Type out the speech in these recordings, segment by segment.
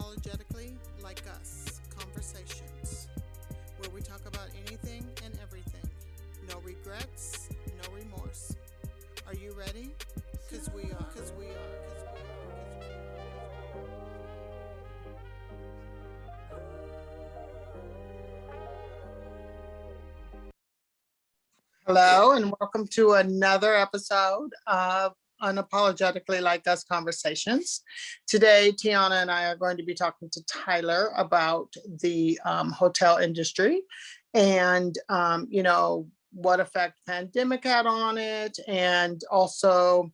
Unapologetically Like Us Conversations, where we talk about anything and everything. No regrets, no remorse. Are you ready? Because we are. Hello, and welcome to another episode of Unapologetically Like Us Conversations. Today, Tiyanna and I are going to be talking to Tyler about the hotel industry and, what effect pandemic had on it, and also,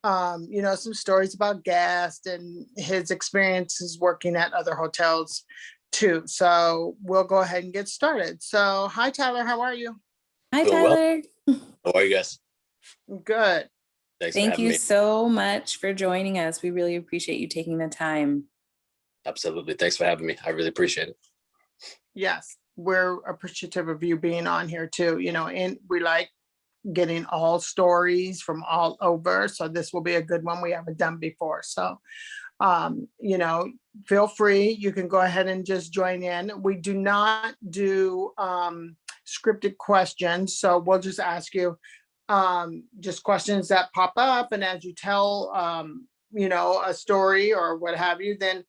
some stories about guests and his experiences working at other hotels too. So we'll go ahead and get started. So, hi, Tyler. How are you? Hi, Doing well. Tyler. How are you guys? Good. Thanks for Thank having you me. so much for joining us. We really appreciate you taking the time. Absolutely. Thanks for having me. I really appreciate it. Yes, we're appreciative of you being on here too, and we like getting all stories from all over. So this will be a good one we haven't done before. So, feel free. You can go ahead and just join in. We do not do scripted questions. So we'll just ask you just questions that pop up. And as you tell, a story or what have you, then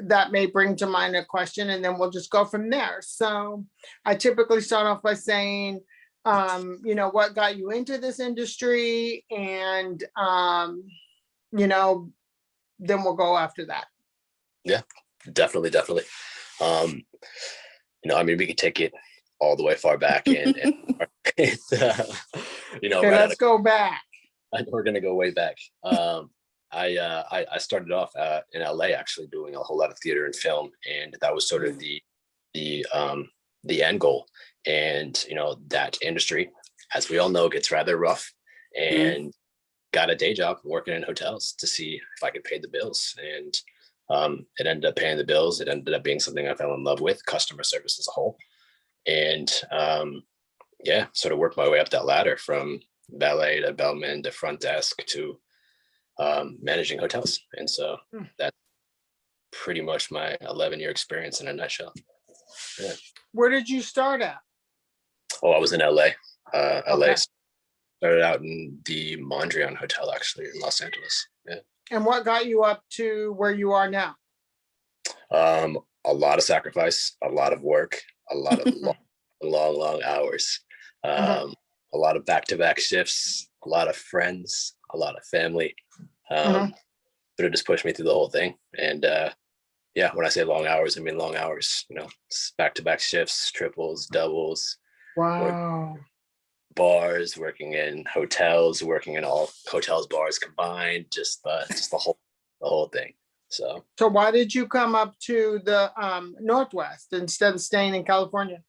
that may bring to mind a question, and then we'll just go from there. So I typically start off by saying, what got you into this industry, and, then we'll go after that. Yeah, definitely. We could take it all the way far back and it's, Okay, let's go back. We're going to go way back. I started off in LA actually doing a whole lot of theater and film, and that was sort of the end goal. And that industry, as we all know, gets rather rough, and got a day job working in hotels to see if I could pay the bills. And it ended up paying the bills. It ended up being something I fell in love with, customer service as a whole. And sort of worked my way up that ladder from valet to bellman to front desk to managing hotels. And so that's pretty much my 11-year experience in a nutshell. Yeah. Where did you start at? Oh, I was in LA. LA. Okay. Started out in the Mondrian Hotel, actually, in Los Angeles. Yeah. And what got you up to where you are now? A lot of sacrifice, a lot of work, a lot of long hours, a lot of back-to-back shifts, a lot of friends, a lot of family. But it just pushed me through the whole thing. And when I say long hours, I mean long hours. Back-to-back shifts, triples, doubles. Wow. Bars, working in hotels, working in all hotels, bars combined, just the whole thing. So why did you come up to the Northwest instead of staying in California?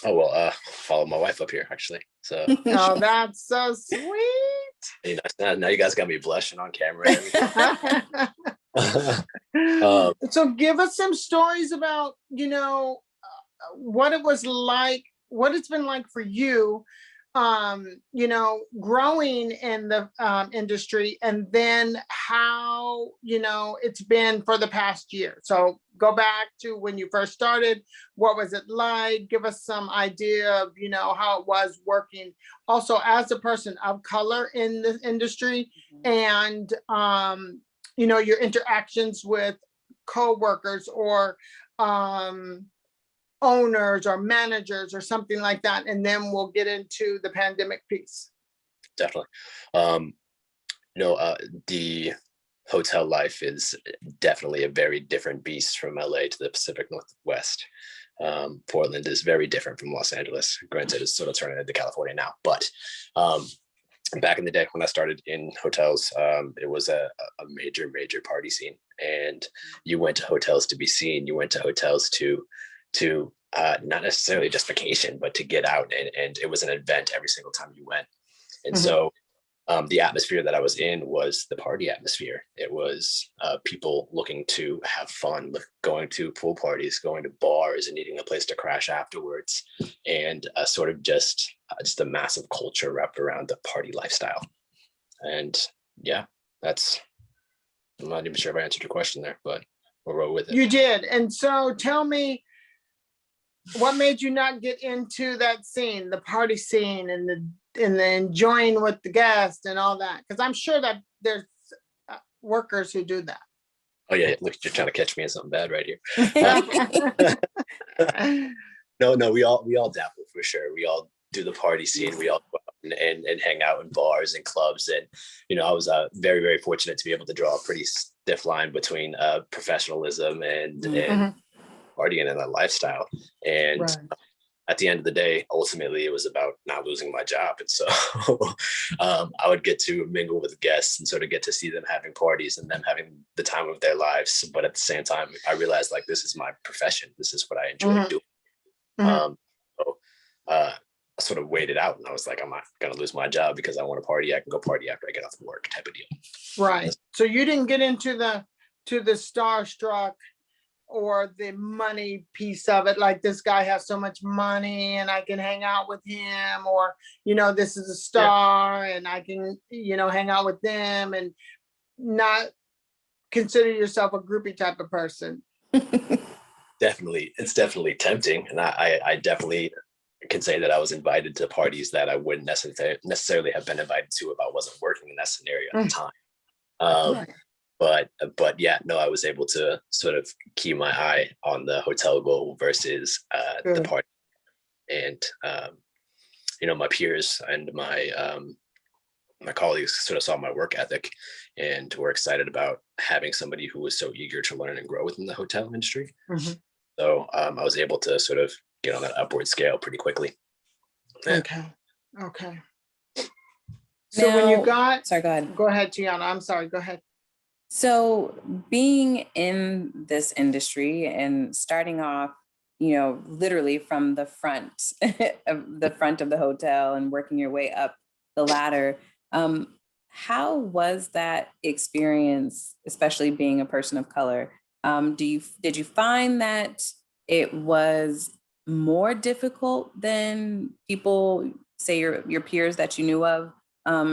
Oh, well, follow my wife up here, actually. So oh, that's so sweet. Now you guys got me blushing on camera. So give us some stories about, what it was like, what it's been like for you, growing in the industry, and then how, it's been for the past year. So go back to when you first started. What was it like? Give us some idea of, how it was working also as a person of color in this industry, and, your interactions with co-workers or owners or managers or something like that, and then we'll get into the pandemic piece. Definitely. The hotel life is definitely a very different beast from LA to the Pacific Northwest. Portland is very different from Los Angeles. Granted, it's sort of turning into California now, but back in the day when I started in hotels, it was a major party scene, and you went to hotels to be seen. You went to hotels to not necessarily just vacation, but to get out, and it was an event every single time you went. And so the atmosphere that I was in was the party atmosphere. It was people looking to have fun, going to pool parties, going to bars, and needing a place to crash afterwards, and sort of just a massive culture wrapped around the party lifestyle. And I'm not even sure if I answered your question there, but roll with it. You did. And so tell me, what made you not get into that scene, the party scene and the enjoying with the guests and all that? Because I'm sure that there's workers who do that. Oh yeah, look, you're trying to catch me in something bad right here. No, we all dabble for sure. We all do the party scene. We all go out and hang out in bars and clubs. And I was very, very fortunate to be able to draw a pretty stiff line between professionalism and partying and that lifestyle. And Right. at the end of the day, ultimately, it was about not losing my job. And so I would get to mingle with guests and sort of get to see them having parties and them having the time of their lives. But at the same time, I realized like, this is my profession. This is what I enjoy doing. So I sort of waited out and I was like, I'm not going to lose my job because I want to party. I can go party after I get off of work type of deal. Right. So you didn't get into the starstruck or the money piece of it, like this guy has so much money and I can hang out with him, or this is a star and I can hang out with them, and not consider yourself a groupie type of person. Definitely, it's definitely tempting, and I definitely can say that I was invited to parties that I wouldn't necessarily have been invited to if I wasn't working in that scenario at the time. Right. But yeah, no, I was able to sort of keep my eye on the hotel goal versus the party. And my peers and my colleagues sort of saw my work ethic and were excited about having somebody who was so eager to learn and grow within the hotel industry. So I was able to sort of get on that upward scale pretty quickly. Yeah. Okay. So when you got, sorry, go ahead. Go ahead, Tiyanna. I'm sorry. Go ahead. So being in this industry and starting off, literally from the front of the hotel and working your way up the ladder, how was that experience, especially being a person of color? Did you find that it was more difficult than people, say your peers that you knew of,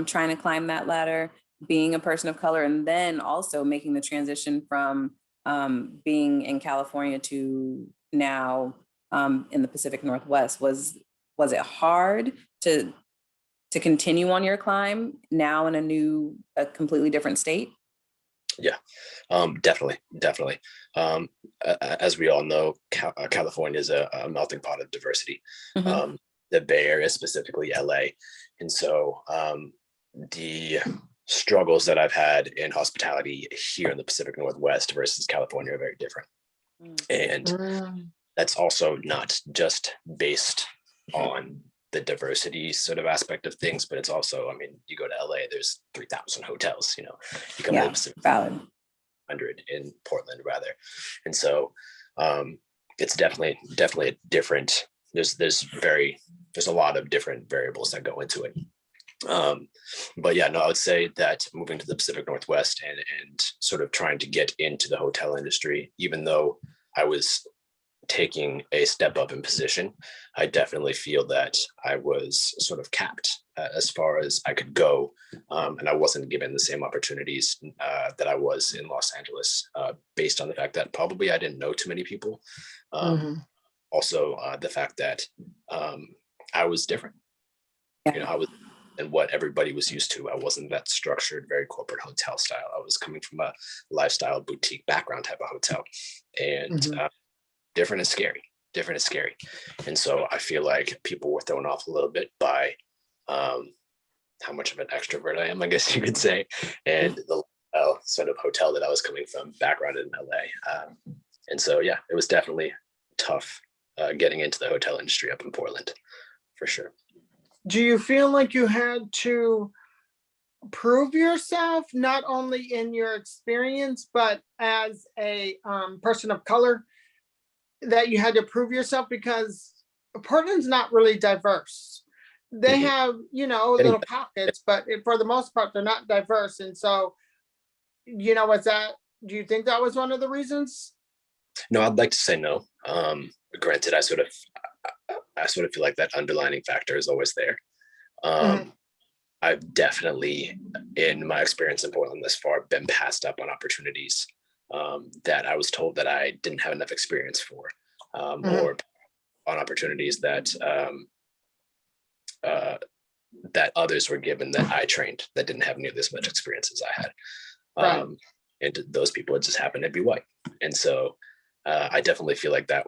trying to climb that ladder, being a person of color, and then also making the transition from being in California to now in the Pacific Northwest? Was it hard to continue on your climb now in a completely different state? Yeah, definitely. As we all know, California is a melting pot of diversity. The Bay Area, specifically LA. And so the struggles that I've had in hospitality here in the Pacific Northwest versus California are very different. And that's also not just based on the diversity sort of aspect of things, but it's also, you go to LA, there's 3,000 hotels, you come to the Pacific, valid. 100 in Portland rather. And so it's definitely a different, there's a lot of different variables that go into it. But yeah, no, I would say that moving to the Pacific Northwest and sort of trying to get into the hotel industry, even though I was taking a step up in position, I definitely feel that I was sort of capped as far as I could go. And I wasn't given the same opportunities that I was in Los Angeles, based on the fact that probably I didn't know too many people. Also, the fact that I was different. I was and what everybody was used to. I wasn't that structured, very corporate hotel style. I was coming from a lifestyle boutique background type of hotel, and different is scary. And so I feel like people were thrown off a little bit by how much of an extrovert I am, I guess you could say, and the sort of hotel that I was coming from, background in LA. And so, yeah, it was definitely tough getting into the hotel industry up in Portland, for sure. Do you feel like you had to prove yourself, not only in your experience, but as a person of color, that you had to prove yourself? Because Portland's not really diverse. They have, little pockets, but for the most part, they're not diverse. And so, do you think that was one of the reasons? No, I'd like to say no. Granted, I sort of feel like that underlining factor is always there. I've definitely, in my experience in Portland this far, been passed up on opportunities that I was told that I didn't have enough experience for, or on opportunities that that others were given that I trained that didn't have nearly as much experience as I had. And those people just happened to be white. And so I definitely feel like that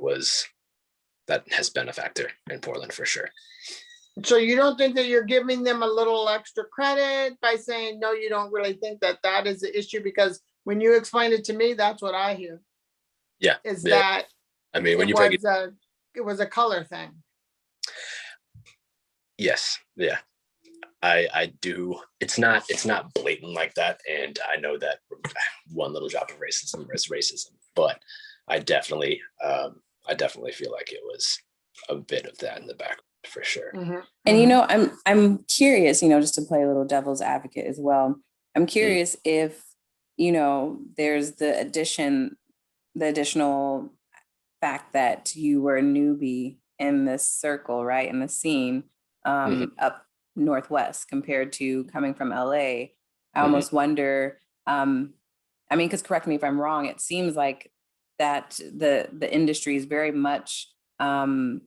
has been a factor in Portland for sure. So you don't think that you're giving them a little extra credit by saying, no, you don't really think that that is the issue? Because when you explain it to me, that's what I hear. Yeah. Is that I mean, when you break it, it was a color thing. Yes. Yeah. I do. It's not blatant like that. And I know that one little drop of racism is racism, but I definitely feel like it was a bit of that in the background for sure. And I'm curious, just to play a little devil's advocate as well. I'm curious if, there's the additional fact that you were a newbie in this circle, right? In the scene, up Northwest compared to coming from LA. I almost wonder, because correct me if I'm wrong, it seems like that the industry is very much about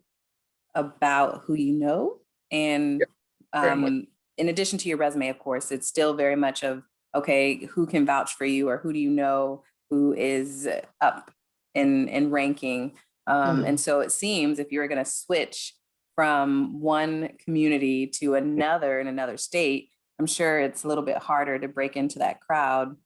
who you know. And in addition to your resume, of course, it's still very much of, okay, who can vouch for you, or who do you know who is up in ranking. And so it seems if you're going to switch from one community to another in another state, I'm sure it's a little bit harder to break into that crowd,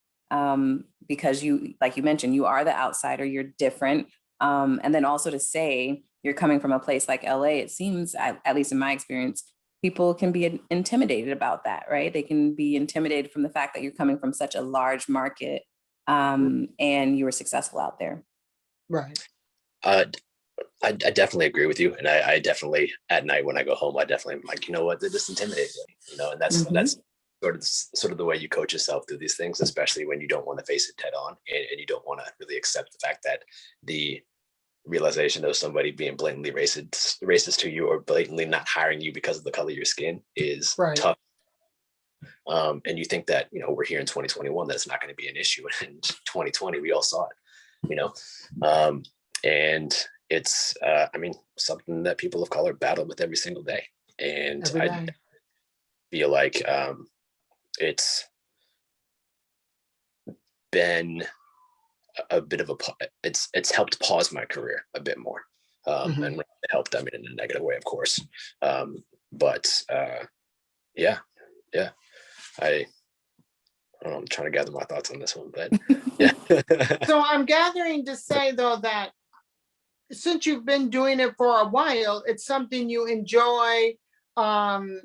because you, like you mentioned, you are the outsider, you're different. And then also to say you're coming from a place like LA, it seems, at least in my experience, people can be intimidated about that, right? They can be intimidated from the fact that you're coming from such a large market, and you were successful out there. Right. I definitely agree with you. And I definitely, at night when I go home, I definitely am like, you know what, they're just intimidating, and that's sort of the way you coach yourself through these things, especially when you don't want to face it head on, and you don't want to really accept the fact that the realization of somebody being blatantly racist to you, or blatantly not hiring you because of the color of your skin, is tough. And you think that, we're here in 2021, that's not going to be an issue. In 2020, we all saw it, and it's, something that people of color battle with every single day. And I feel like it's been a bit of it's helped pause my career a bit more, and it helped, in a negative way, of course. But I'm trying to gather my thoughts on this one, but yeah. So I'm gathering to say, though, that since you've been doing it for a while, it's something you enjoy, and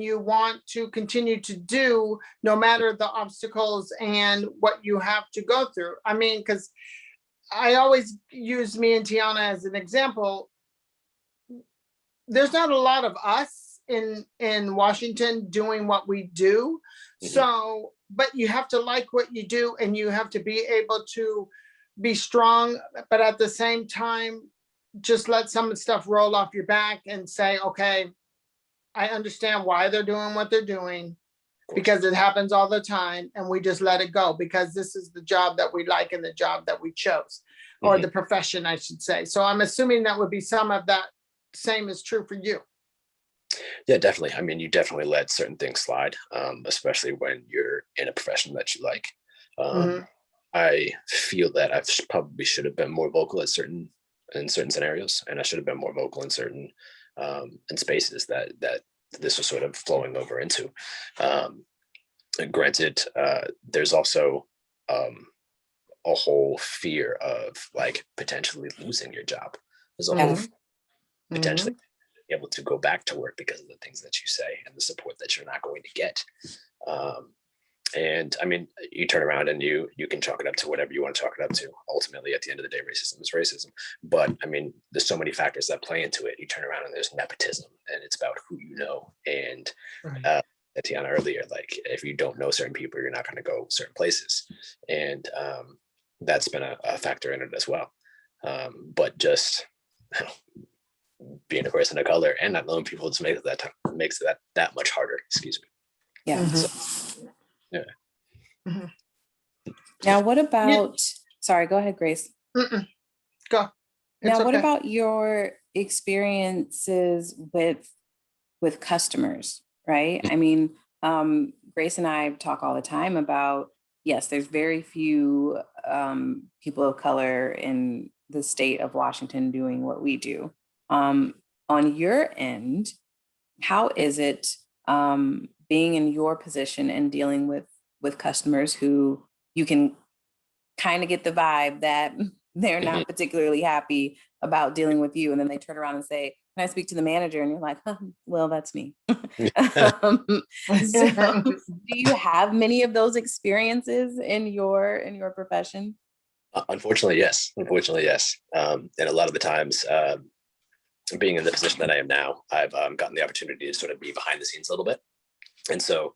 you want to continue to do no matter the obstacles and what you have to go through. Because I always use me and Tiyanna as an example. There's not a lot of us in Washington doing what we do. So, but you have to like what you do, and you have to be able to be strong, but at the same time, just let some of the stuff roll off your back and say, okay, I understand why they're doing what they're doing, because it happens all the time, and we just let it go because this is the job that we like and the job that we chose, or the profession, I should say. So I'm assuming that would be some of that same is true for you. Yeah, definitely. You definitely let certain things slide, especially when you're in a profession that you like. I feel that I probably should have been more vocal in certain scenarios, and I should have been more vocal in certain in spaces that this was sort of flowing over into. Granted, there's also a whole fear of like potentially losing your job. There's a whole potentially able to go back to work because of the things that you say and the support that you're not going to get. And you turn around and you can chalk it up to whatever you want to chalk it up to. Ultimately, at the end of the day, racism is racism. But there's so many factors that play into it. You turn around and there's nepotism, and it's about who you know. And Tiyanna earlier, like if you don't know certain people, you're not going to go certain places. And that's been a factor in it as well. But just being a person of color and not knowing people just makes that much harder. Excuse me. Yeah. So, yeah. Now, what about, sorry, go ahead, Grace. Go. Now, It's what okay. about your experiences with customers, right? I mean, Grace and I talk all the time about, yes, there's very few people of color in the state of Washington doing what we do. On your end, how is it being in your position and dealing with customers who you can kind of get the vibe that they're not particularly happy about dealing with you, and then they turn around and say, "Can I speak to the manager?" And you're like, huh, "Well, that's me." So, do you have many of those experiences in your profession? Unfortunately, yes. Unfortunately, yes. And a lot of the times, being in the position that I am now, I've gotten the opportunity to sort of be behind the scenes a little bit. And so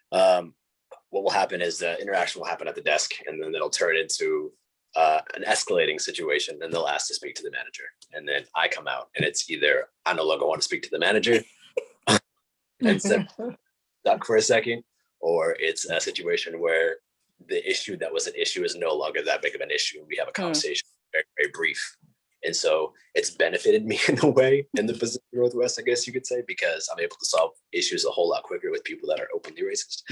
what will happen is the interaction will happen at the desk, and then it'll turn into an escalating situation, and they'll ask to speak to the manager. And then I come out, and it's either I no longer want to speak to the manager and sit stuck for a second, or it's a situation where the issue that was an issue is no longer that big of an issue. We have a conversation, very, very brief. And so it's benefited me in a way in the Pacific Northwest, I guess you could say, because I'm able to solve issues a whole lot quicker with people that are openly racist.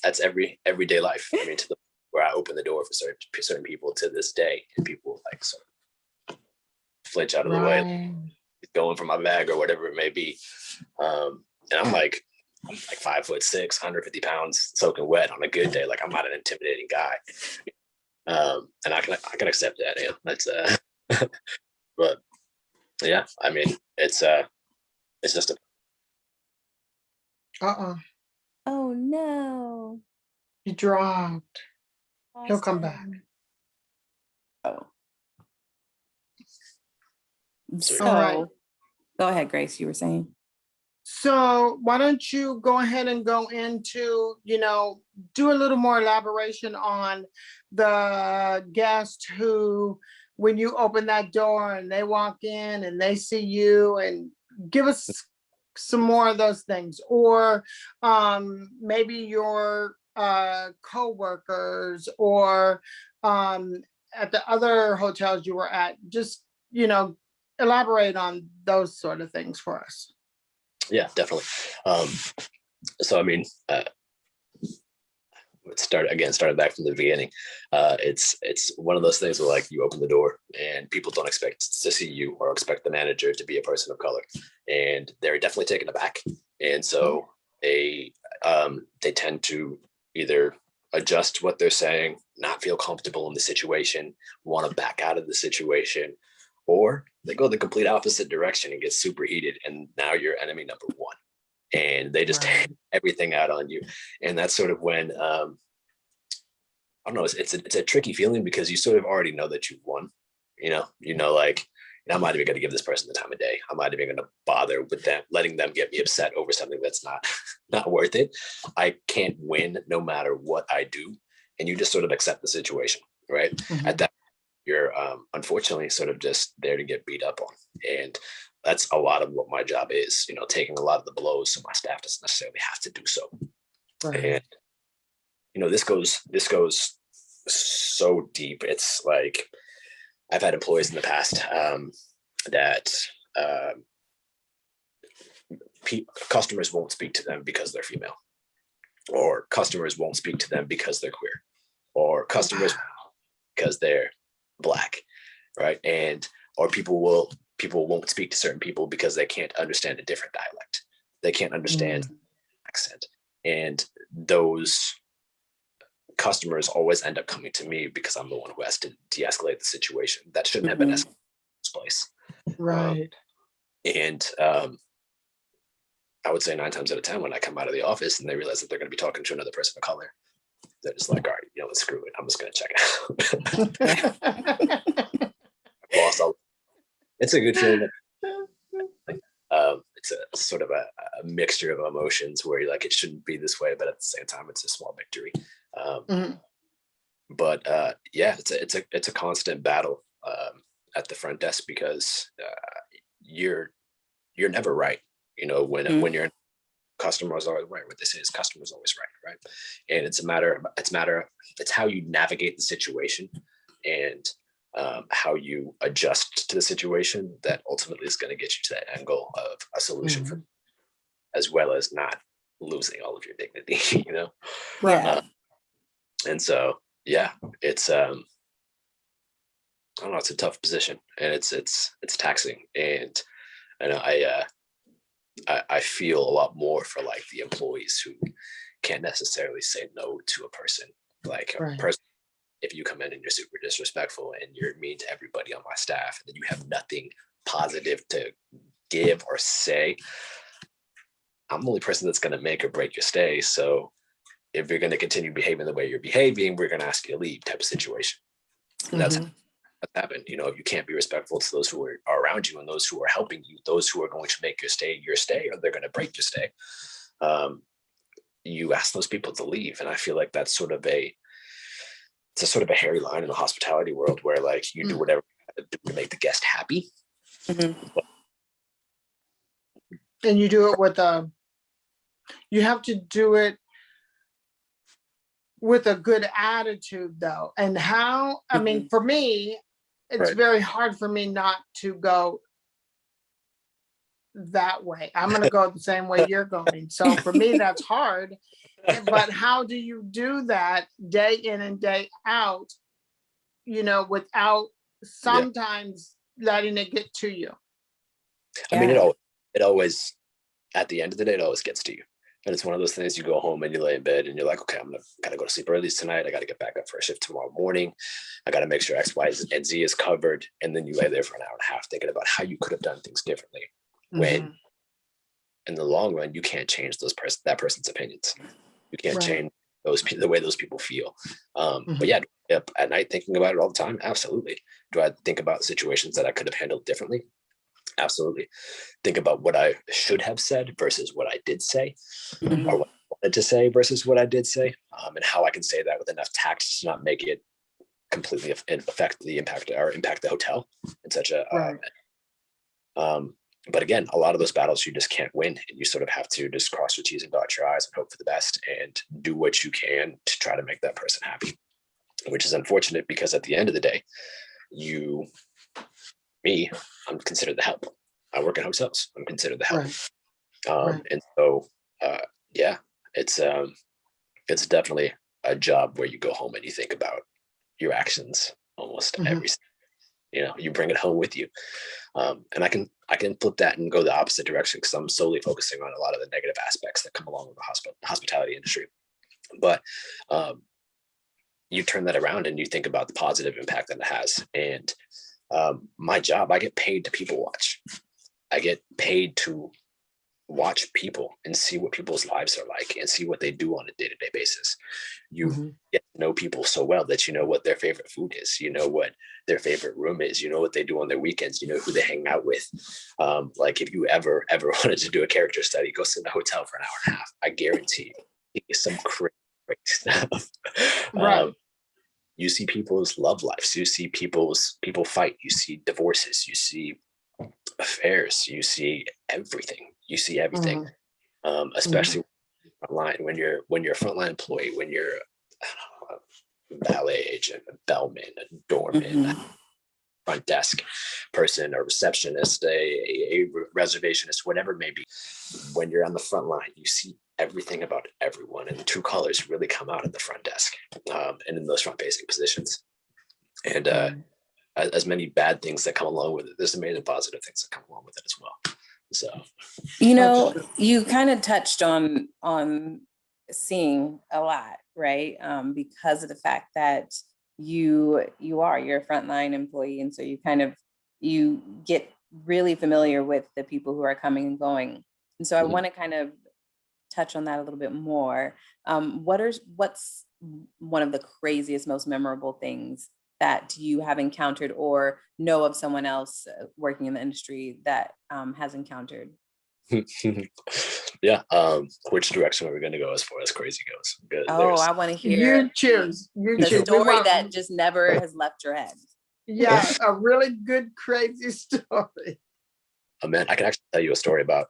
That's everyday life. I mean, to the where I open the door for certain people to this day, and people like sort of flinch out of the way, going for my bag or whatever it may be. And I'm like 5'6", 150 pounds, soaking wet on a good day. Like, I'm not an intimidating guy. And I can accept that. Yeah, that's but yeah, I mean, it's just a. Oh no! He dropped. He'll come back. Oh. So, all right. Go ahead, Grace. You were saying. So why don't you go ahead and go into, do a little more elaboration on the guest who, when you open that door and they walk in and they see you, and give us some more of those things, or maybe your co-workers, or at the other hotels you were at, just, elaborate on those sort of things for us. Yeah, definitely. So, I mean, started back from the beginning. It's one of those things where, like, you open the door and people don't expect to see you or expect the manager to be a person of color, and they're definitely taken aback. And so they tend to either adjust what they're saying, not feel comfortable in the situation, want to back out of the situation, or they go the complete opposite direction and get super heated, and now you're enemy number one, and they just take everything out on you. And that's sort of when I don't know, it's a tricky feeling, because you sort of already know that you've won. Like, I'm not even going to give this person the time of day. I'm not even going to bother with them, letting them get me upset over something that's not worth it. I can't win no matter what I do, and you just sort of accept the situation, right? Mm-hmm. At that, you're unfortunately sort of just there to get beat up on. And that's a lot of what my job is, taking a lot of the blows, so my staff doesn't necessarily have to do so. Right. And this goes so deep. It's like, I've had employees in the past that customers won't speak to them because they're female, or customers won't speak to them because they're queer, or customers because they're Black, right? Or people won't speak to certain people because they can't understand a different dialect. They can't understand accent. And those customers always end up coming to me because I'm the one who has to de-escalate the situation. That shouldn't have been escalated in this place. Right. And I would say 9 times out of 10, when I come out of the office and they realize that they're going to be talking to another person of color, they're just like, all right, let's screw it. I'm just going to check out. Boss, it's a good feeling. It's a sort of a mixture of emotions where you're like, it shouldn't be this way, but at the same time, it's a small victory. But it's a constant battle at the front desk, because you're never right. When you're in a customer is always right. What they say is customer is always right. And it's how you navigate the situation and how you adjust to the situation that ultimately is going to get you to that end goal of a solution for, as well as not losing all of your dignity, Yeah. And so, yeah, it's, I don't know, it's a tough position, and it's taxing. And I feel a lot more for like the employees who can't necessarily say no to a person, like a person. If you come in and you're super disrespectful and you're mean to everybody on my staff, and then you have nothing positive to give or say, I'm the only person that's going to make or break your stay. So if you're going to continue behaving the way you're behaving, we're going to ask you to leave, type of situation. And that's happened. If you can't be respectful to those who are around you and those who are helping you, those who are going to make your stay, or they're going to break your stay. You ask those people to leave. And I feel like that's sort of a hairy line in the hospitality world where like you do whatever you do to make the guest happy. And you do it with you have to do it with a good attitude though. And how, I mean, for me, it's very hard for me not to go that way. I'm going to go the same way you're going. So for me, that's hard. But how do you do that day in and day out, without sometimes letting it get to you? I mean, it always, at the end of the day, it always gets to you. And it's one of those things, you go home and you lay in bed and you're like, okay, gotta go to sleep early tonight. I gotta get back up for a shift tomorrow morning. I gotta make sure X, Y, and Z is covered. And then you lay there for an hour and a half thinking about how you could have done things differently. When in the long run, you can't change that person's opinions. You can't change the way those people feel. But yeah, at night thinking about it all the time. Absolutely. Do I think about situations that I could have handled differently? Absolutely. Think about what I should have said versus what I did say, or what I wanted to say versus what I did say, and how I can say that with enough tact to not make it completely affect the impact the hotel in such a. But again, a lot of those battles you just can't win, and you sort of have to just cross your T's and dot your I's and hope for the best and do what you can to try to make that person happy, which is unfortunate because at the end of the day, I'm considered the help. I work in hotels. I'm considered the help. And so, yeah, it's definitely a job where you go home and you think about your actions almost every. You bring it home with you. And I can flip that and go the opposite direction because I'm solely focusing on a lot of the negative aspects that come along with the hospitality industry. But you turn that around and you think about the positive impact that it has. And my job, I get paid to people watch. I get paid to watch people and see what people's lives are like and see what they do on a day-to-day basis. You get to know people so well that you know what their favorite food is, you know what their favorite room is, you know what they do on their weekends, you know who they hang out with. Like if you ever wanted to do a character study, go sit in a hotel for an hour and a half. I guarantee you some crazy stuff. You see people's love lives, you see people fight, you see divorces, you see affairs, you see everything. Especially online when you're a frontline employee, when you're a valet agent, a bellman, a doorman, a front desk person, a receptionist, a reservationist, whatever it may be. When you're on the front line, you see everything about everyone, and the true colors really come out at the front desk and in those front-facing positions. And as many bad things that come along with it, there's amazing positive things that come along with it as well. So, you kind of touched on seeing a lot, right? Because of the fact that you're a frontline employee, and so you get really familiar with the people who are coming and going. And so I want to kind of touch on that a little bit more. What's one of the craziest, most memorable things that you have encountered or know of someone else working in the industry that has encountered? Yeah. Which direction are we going to go as far as crazy goes? I want to hear. You choose. The story that just never has left your head. Yeah, a really good crazy story. Oh man, I can actually tell you a story about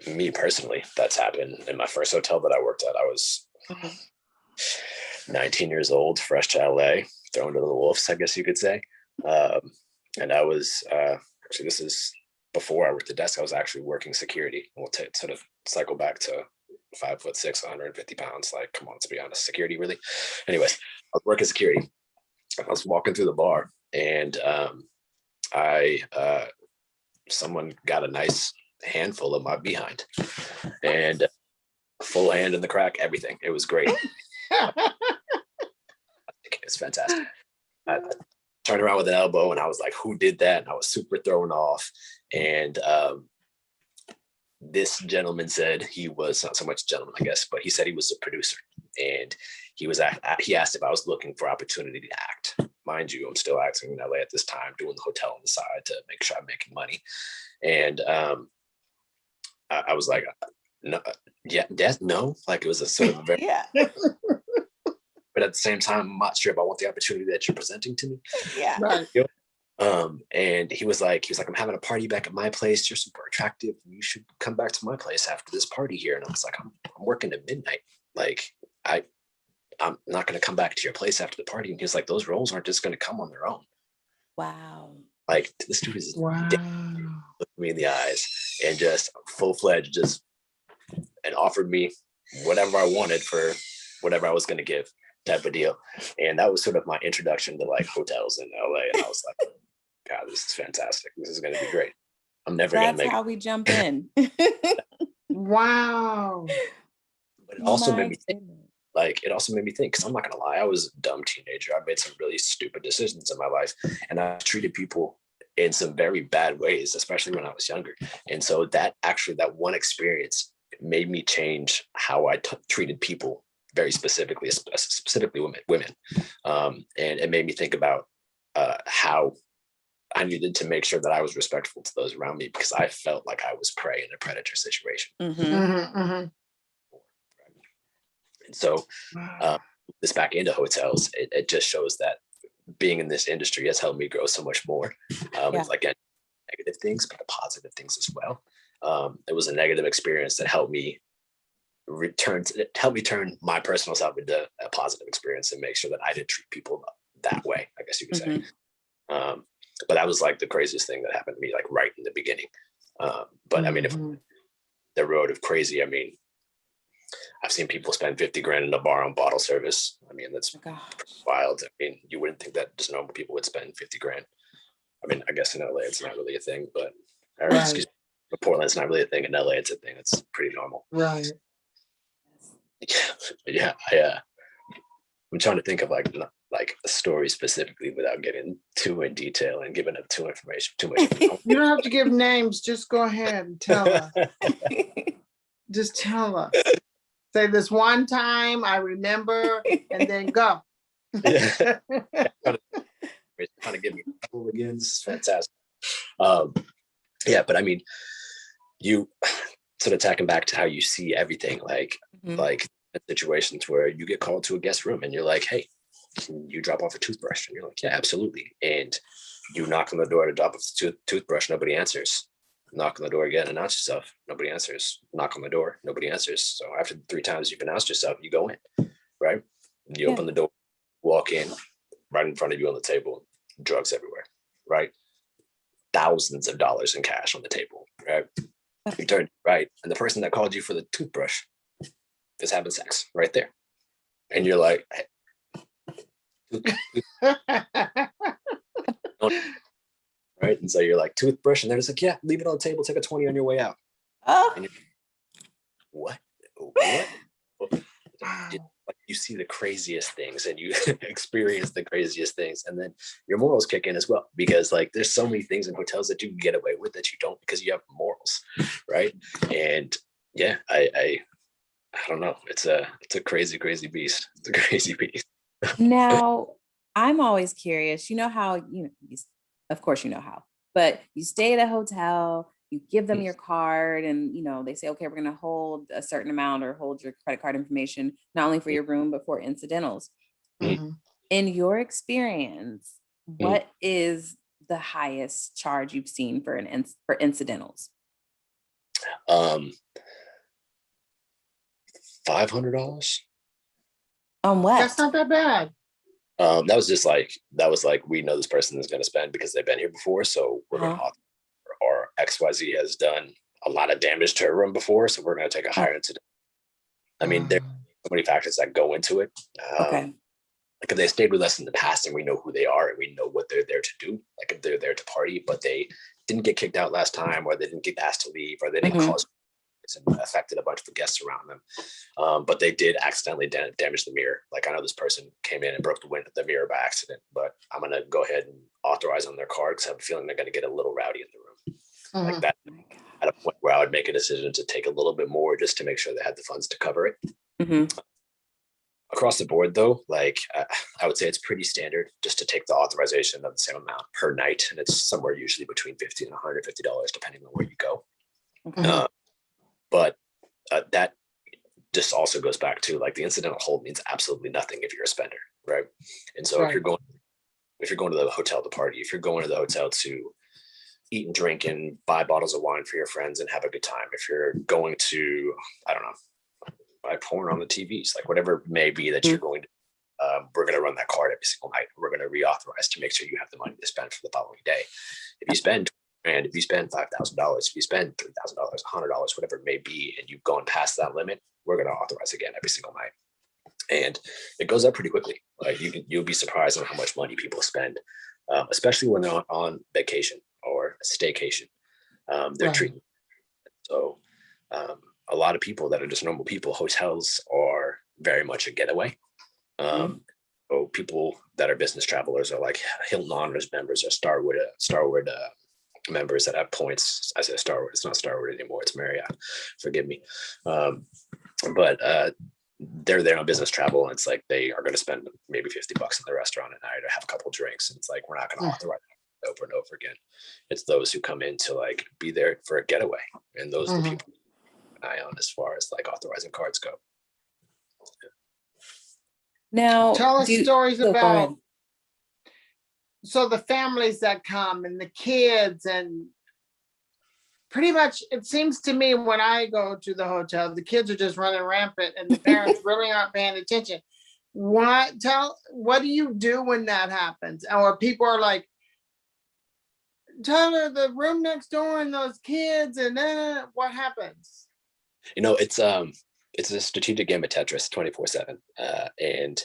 me personally, that's happened in my first hotel that I worked at. I was 19 years old, fresh to LA, thrown to the wolves, I guess you could say. And I was actually, this is before I worked the desk. I was actually working security. We'll sort of cycle back to 5'6", 150 pounds. Like, come on, to be honest, security really. Anyways, I was working security. I was walking through the bar, and someone got a nice handful of my behind, and full hand in the crack, everything. It was great. It's fantastic. I turned around with an elbow, and I was like, "Who did that?" And I was super thrown off. And this gentleman said, he was not so much a gentleman, I guess, but he said he was a producer, and he asked if I was looking for opportunity to act. Mind you, I'm still acting in LA at this time, doing the hotel on the side to make sure I'm making money. And I was like, no, no. Like, it was a sort of a very, Yeah. but at the same time, I'm not sure if I want the opportunity that you're presenting to me. Yeah. Right. And he was like, I'm having a party back at my place. You're super attractive. You should come back to my place after this party here. And I was like, I'm working at midnight. Like, I'm not going to come back to your place after the party. And he was like, those roles aren't just going to come on their own. Wow. Like, this dude is Wow. looked me in the eyes and just full-fledged and offered me whatever I wanted for whatever I was going to give, type of deal. And that was sort of my introduction to like hotels in LA. And I was like, God, this is fantastic. This is going to be great. I'm never going to That's make how we jump in. Wow. But it also made My me think. goodness. Like, it also made me think, because I'm not going to lie, I was a dumb teenager. I made some really stupid decisions in my life, and I treated people in some very bad ways, especially when I was younger. And so that one experience made me change how I treated people very specifically women. And it made me think about how I needed to make sure that I was respectful to those around me, because I felt like I was prey in a predator situation. Mhm. And so this back into hotels, it just shows that being in this industry has helped me grow so much more. It's like negative things, but the positive things as well. It was a negative experience that helped me turn my personal self into a positive experience and make sure that I didn't treat people that way, I guess you could say. But that was like the craziest thing that happened to me, like right in the beginning. But I mean, if the road of crazy, I mean, I've seen people spend 50 grand in a bar on bottle service. I mean, that's wild. I mean, you wouldn't think that just normal people would spend 50 grand. I mean, I guess in LA, it's not really a thing, but excuse me, Portland, it's not really a thing. In LA, it's a thing. It's pretty normal. Right. Yeah. I'm trying to think of like a story specifically without getting too in detail and giving up too much. You don't have to give names. Just go ahead and tell us. Just tell us. Say this one time, I remember, and then go. Yeah. Trying to give me a couple again. This is fantastic. Yeah, but I mean, you sort of tacking back to how you see everything, like situations where you get called to a guest room and you're like, hey, can you drop off a toothbrush? And you're like, yeah, absolutely. And you knock on the door to drop off the toothbrush, nobody answers. Knock on the door again, announce yourself, nobody answers. Knock on the door, nobody answers. So after 3 times you've announced yourself, you go in, right? You open the door, walk in, right in front of you on the table, drugs everywhere, right? Thousands of dollars in cash on the table, right? You turn right, and the person that called you for the toothbrush is having sex right there. And you're like, right? And so you're like, toothbrush, and they're just like, yeah, leave it on the table, take a 20 on your way out. And what? You see the craziest things and you experience the craziest things, and then your morals kick in as well, because like there's so many things in hotels that you can get away with that you don't, because you have morals, right? And yeah, I don't know, it's a crazy beast. It's a crazy beast. Now, I'm always curious, you know how, of course you know how, but you stay at a hotel, you give them your card, and they say, okay, we're going to hold a certain amount or hold your credit card information, not only for your room, but for incidentals. In your experience, what is the highest charge you've seen for incidentals? $500. On what? That's not that bad. That was like, we know this person is going to spend because they've been here before. So we're going to, or XYZ has done a lot of damage to her room before. So we're going to take a higher incident. I mean, there's so many factors that go into it. Okay. Like if they stayed with us in the past and we know who they are and we know what they're there to do, like if they're there to party, but they didn't get kicked out last time, or they didn't get asked to leave, or they didn't cause and affected a bunch of the guests around them. But they did accidentally damage the mirror. Like I know this person came in and broke the mirror by accident, but I'm going to go ahead and authorize on their card because I have a feeling they're going to get a little rowdy in the room. Like that, at a point where I would make a decision to take a little bit more just to make sure they had the funds to cover it. Across the board though, like I would say it's pretty standard just to take the authorization of the same amount per night. And it's somewhere usually between $50 and $150, depending on where you go. But that just also goes back to like the incidental hold means absolutely nothing if you're a spender, right? And so if you're going to the hotel to party, if you're going to the hotel to eat and drink and buy bottles of wine for your friends and have a good time, if you're going to, I don't know, buy porn on the TVs, like whatever it may be that you're going to, we're going to run that card every single night. We're going to reauthorize to make sure you have the money to spend for the following day. If you spend and if you spend $5,000, if you spend $3,000, $100, whatever it may be, and you've gone past that limit, we're going to authorize again every single night. And it goes up pretty quickly. Like you'll be surprised on how much money people spend, especially when they're on vacation or staycation. They're treating. So a lot of people that are just normal people, hotels are very much a getaway. So people that are business travelers are like Hilton Honors members or Starwood members that have points. I say Starwood, it's not Starwood anymore, it's Marriott, forgive me. But they're there on business travel, and it's like they are going to spend maybe $50 in the restaurant at night or have a couple of drinks, and it's like we're not going to authorize it over and over again. It's those who come in to like be there for a getaway, and those are the people I on as far as like authorizing cards go. Now tell us stories about so the families that come and the kids, and pretty much it seems to me when I go to the hotel, the kids are just running rampant and the parents really aren't paying attention. What do you do when that happens? Or people are like, Tyler, the room next door and those kids, and then what happens? You know, it's a strategic game of Tetris 24/7. And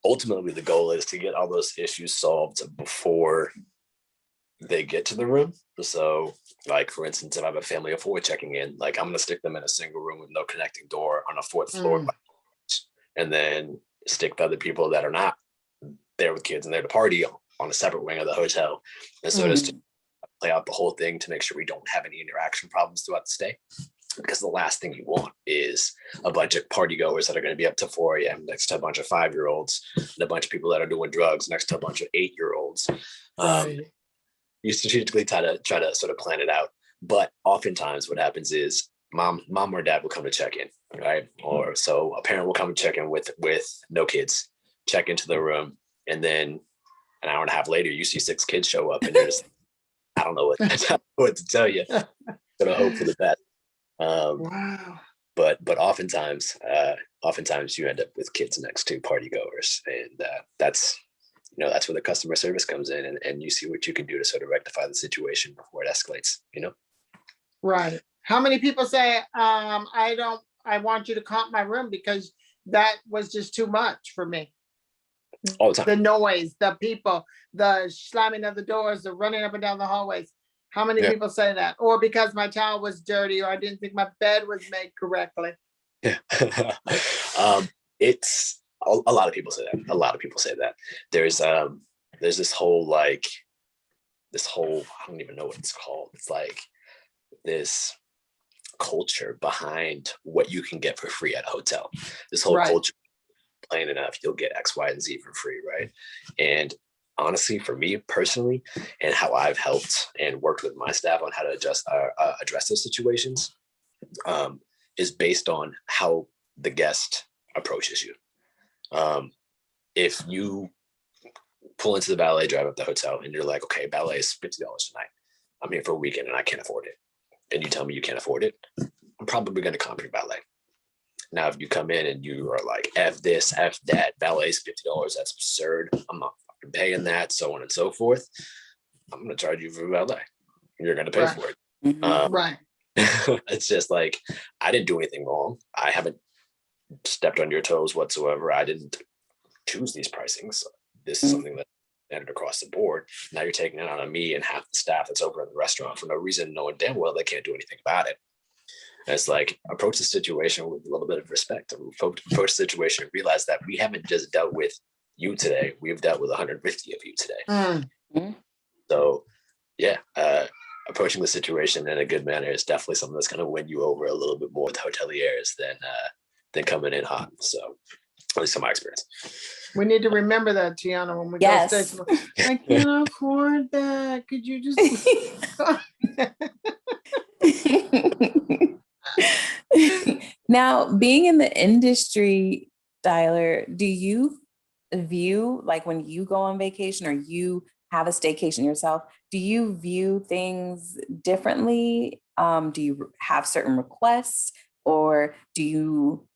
ultimately the goal is to get all those issues solved before they get to the room. So like, for instance, if I have a family of 4 checking in, like I'm going to stick them in a single room with no connecting door on a 4th floor, and then stick the other people that are not there with kids and they're to party on a separate wing of the hotel. And so just to play out the whole thing to make sure we don't have any interaction problems throughout the stay. Because the last thing you want is a bunch of party goers that are going to be up to 4 a.m. next to a bunch of 5-year-olds and a bunch of people that are doing drugs next to a bunch of 8-year-olds. You strategically try to sort of plan it out. But oftentimes what happens is mom or dad will come to check in, right? Or so a parent will come and check in with no kids, check into the room, and then an hour and a half later, you see 6 kids show up and you're just, I don't know what to tell you. Gonna hope for the best. But oftentimes you end up with kids next to party goers, and that's where the customer service comes in, and you see what you can do to sort of rectify the situation before it escalates. Right. How many people say, I want you to comp my room because that was just too much for me? All the time. The noise, the people, the slamming of the doors, the running up and down the hallways. How many people say that? Or because my towel was dirty, or I didn't think my bed was made correctly. Yeah. It's a lot of people say that. A lot of people say that. There's this whole I don't even know what it's called. It's like this culture behind what you can get for free at a hotel. This whole culture, plain enough, you'll get X, Y, and Z for free, right? And honestly, for me personally, and how I've helped and worked with my staff on how to address those situations, is based on how the guest approaches you. If you pull into the valet drive at the hotel and you're like, okay, valet is $50 tonight. I'm here for a weekend and I can't afford it. and you tell me you can't afford it, I'm probably going to comp your valet. Now, if you come in and you are like, F this, F that, valet's $50, that's absurd, I'm not fucking paying that, so on and so forth, I'm going to charge you for valet. You're going to pay for it. Mhm. Right. It's just like, I didn't do anything wrong. I haven't stepped on your toes whatsoever. I didn't choose these pricings. This is something that's standard across the board. Now you're taking it out on me and half the staff that's over in the restaurant for no reason, knowing damn well they can't do anything about it. And it's like, approach the situation with a little bit of respect. Approach the situation and realize that we haven't just dealt with you today. We've dealt with 150 of you today. So yeah, approaching the situation in a good manner is definitely something that's going to win you over a little bit more with hoteliers than coming in hot. So at least from my experience. We need to remember that, Tiyanna, when we Yes. go stage. I can't afford that. Could you just? Now, being in the industry, Tyler, do you view, like when you go on vacation or you have a staycation yourself, do you view things differently? Do you have certain requests, or do you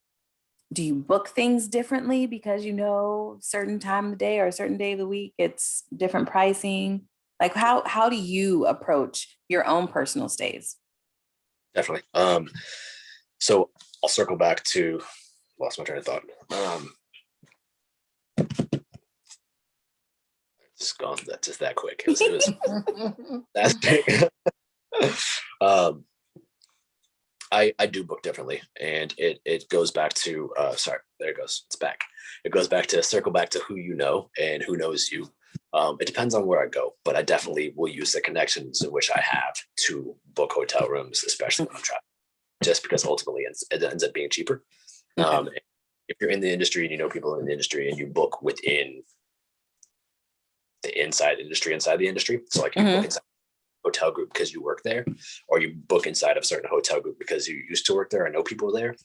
book things differently because you know certain time of the day or a certain day of the week it's different pricing? Like how do you approach your own personal stays? Definitely. So I'll circle back to, lost my train of thought. It's gone. That's just that quick. It was that's big. I do book differently, and it goes back to sorry, there it goes. It's back. It goes back to circle back to who you know and who knows you. It depends on where I go, but I definitely will use the connections in which I have to book hotel rooms, especially when I'm traveling, just because ultimately it ends up being cheaper. Okay. If you're in the industry and you know people in the industry and you book within the inside the industry, so like you book inside hotel group because you work there, or you book inside of a certain hotel group because you used to work there or know people there,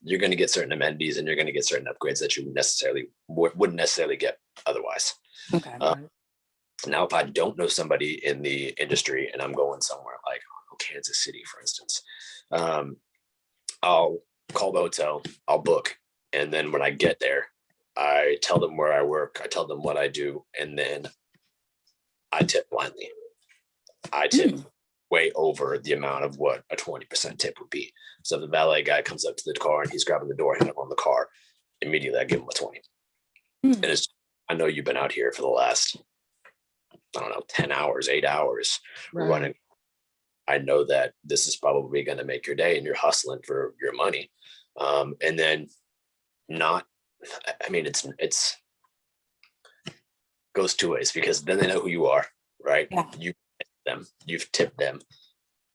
you're going to get certain amenities and you're going to get certain upgrades that you necessarily wouldn't necessarily get otherwise. Okay. Now, if I don't know somebody in the industry and I'm going somewhere like Kansas City, for instance, I'll call the hotel, I'll book, and then when I get there, I tell them where I work, I tell them what I do, and then I tip blindly. I tip way over the amount of what a 20% tip would be. So if the valet guy comes up to the car and he's grabbing the door handle on the car, immediately I give him a 20. And it's, I know you've been out here for the last, I don't know, 10 hours, 8 hours running. I know that this is probably going to make your day and you're hustling for your money. And then not, I mean, it's goes two ways, because then they know who you are, right? Yeah. You've tipped them.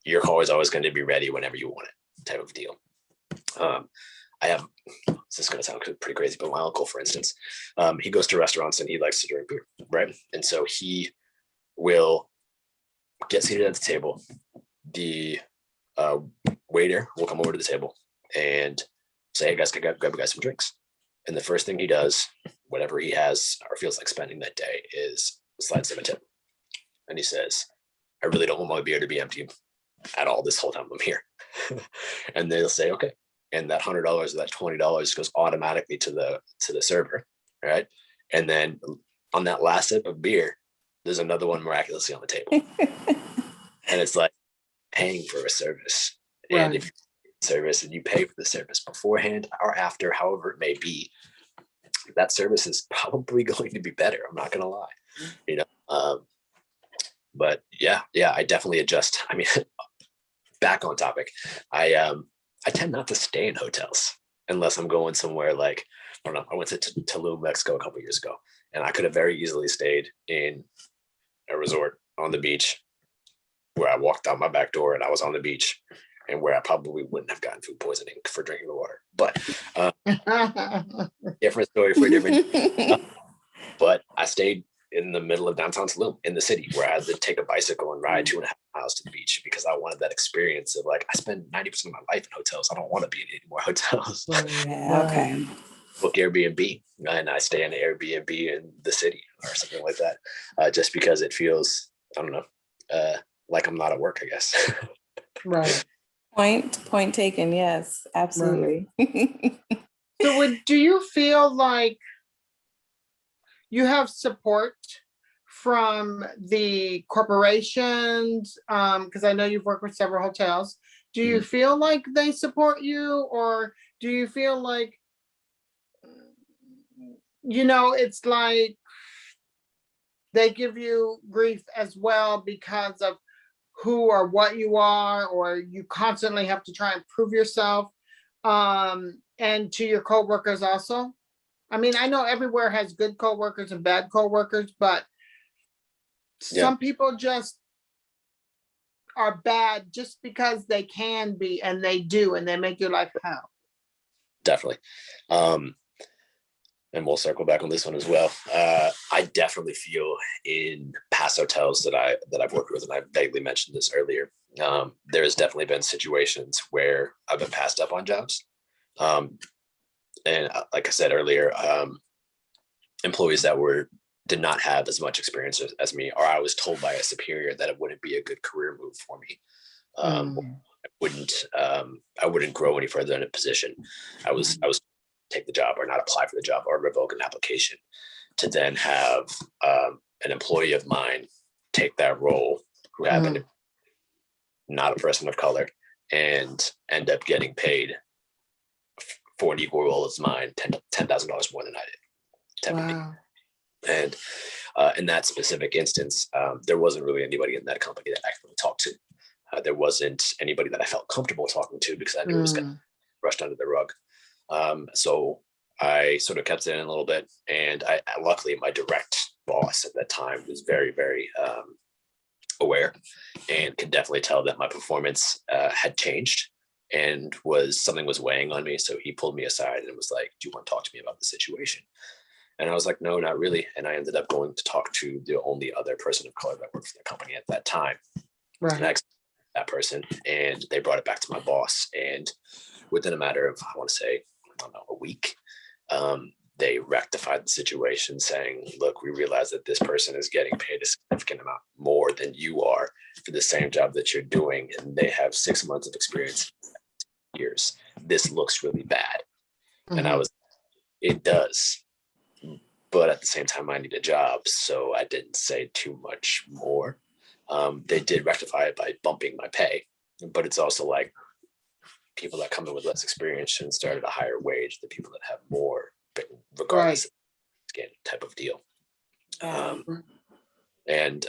Your car is always going to be ready whenever you want it, type of deal. I have, this is going to sound pretty crazy, but my uncle, for instance, he goes to restaurants and he likes to drink beer, right? And so he will get seated at the table. The waiter will come over to the table and say, hey guys, can I grab you guys some drinks? And the first thing he does, whatever he has or feels like spending that day, is slides them a tip. And he says, I really don't want my beer to be empty at all this whole time I'm here. And they'll say, okay. And that $100 or that $20 goes automatically to the server, right? And then on that last sip of beer, there's another one miraculously on the table. And it's like paying for a service. Right. And if you service and you pay for the service beforehand or after, however it may be, that service is probably going to be better. I'm not going to lie, you know? But yeah, I definitely adjust. I mean, back on topic, I tend not to stay in hotels unless I'm going somewhere like, I don't know, I went to Tulum, Mexico a couple years ago, and I could have very easily stayed in a resort on the beach where I walked out my back door and I was on the beach, and where I probably wouldn't have gotten food poisoning for drinking the water. But different story for a different. But I stayed in the middle of downtown Tulum in the city, where I had to take a bicycle and ride 2.5 miles to the beach because I wanted that experience of like, I spend 90% of my life in hotels. I don't want to be in any more hotels. Yeah, okay. Book Airbnb and I stay in an Airbnb in the city or something like that, just because it feels, I don't know, like I'm not at work, I guess. Right. Point taken. Yes, absolutely. So do you feel like you have support from the corporations? Because I know you've worked with several hotels. Do you feel like they support you, or do you feel like, it's like they give you grief as well because of who or what you are, or you constantly have to try and prove yourself, and to your coworkers also? I mean, I know everywhere has good coworkers and bad coworkers, but Yeah, some people just are bad just because they can be, and they do, and they make your life hell. definitely. And we'll circle back on this one as well. I definitely feel in past hotels that I've worked with, and I vaguely mentioned this earlier. There has definitely been situations where I've been passed up on jobs. And like I said earlier, employees that did not have as much experience as me, or I was told by a superior that it wouldn't be a good career move for me. I wouldn't grow any further in a position. I was take the job or not apply for the job or revoke an application, to then have an employee of mine take that role who happened to be not a person of color and end up getting paid for an equal role as mine, $10,000 more than I did. Wow. And in that specific instance, there wasn't really anybody in that company that I could really talk to. There wasn't anybody that I felt comfortable talking to because I knew it was going to be brushed under the rug. So I sort of kept it in a little bit, and I luckily my direct boss at that time was very, very aware and could definitely tell that my performance had changed and something was weighing on me. So he pulled me aside and was like, "Do you want to talk to me about the situation?" And I was like, "No, not really." And I ended up going to talk to the only other person of color that worked for the company at that time. Right. And I that person, and they brought it back to my boss. And within a matter of, I want to say, I don't know, a week, they rectified the situation, saying, "Look, we realize that this person is getting paid a significant amount more than you are for the same job that you're doing, and they have 6 months of experience, years. This looks really bad." And I was, "It does. But at the same time, I need a job." So I didn't say too much more. They did rectify it by bumping my pay, but it's also like people that come in with less experience shouldn't start at a higher wage than people that have more, regardless of skin type of deal. And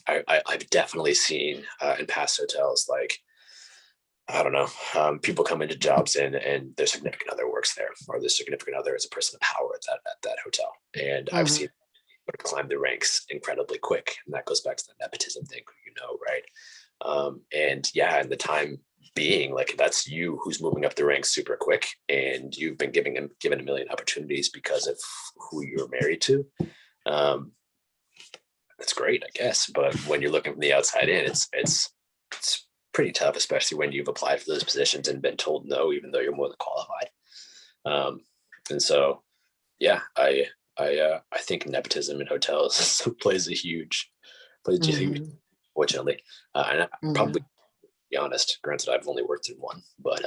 I've definitely seen in past hotels, like, I don't know, people come into jobs and their significant other works there, or their significant other is a person of power at that hotel. And I've seen climb the ranks incredibly quick, and that goes back to the nepotism thing, right? And yeah, in the time being, like, that's you who's moving up the ranks super quick, and you've been given a million opportunities because of who you're married to. That's great, I guess, but when you're looking from the outside in, it's pretty tough, especially when you've applied for those positions and been told no, even though you're more than qualified. And so, yeah, I think nepotism in hotels plays a huge, fortunately. And I probably, to be honest, granted, I've only worked in one, but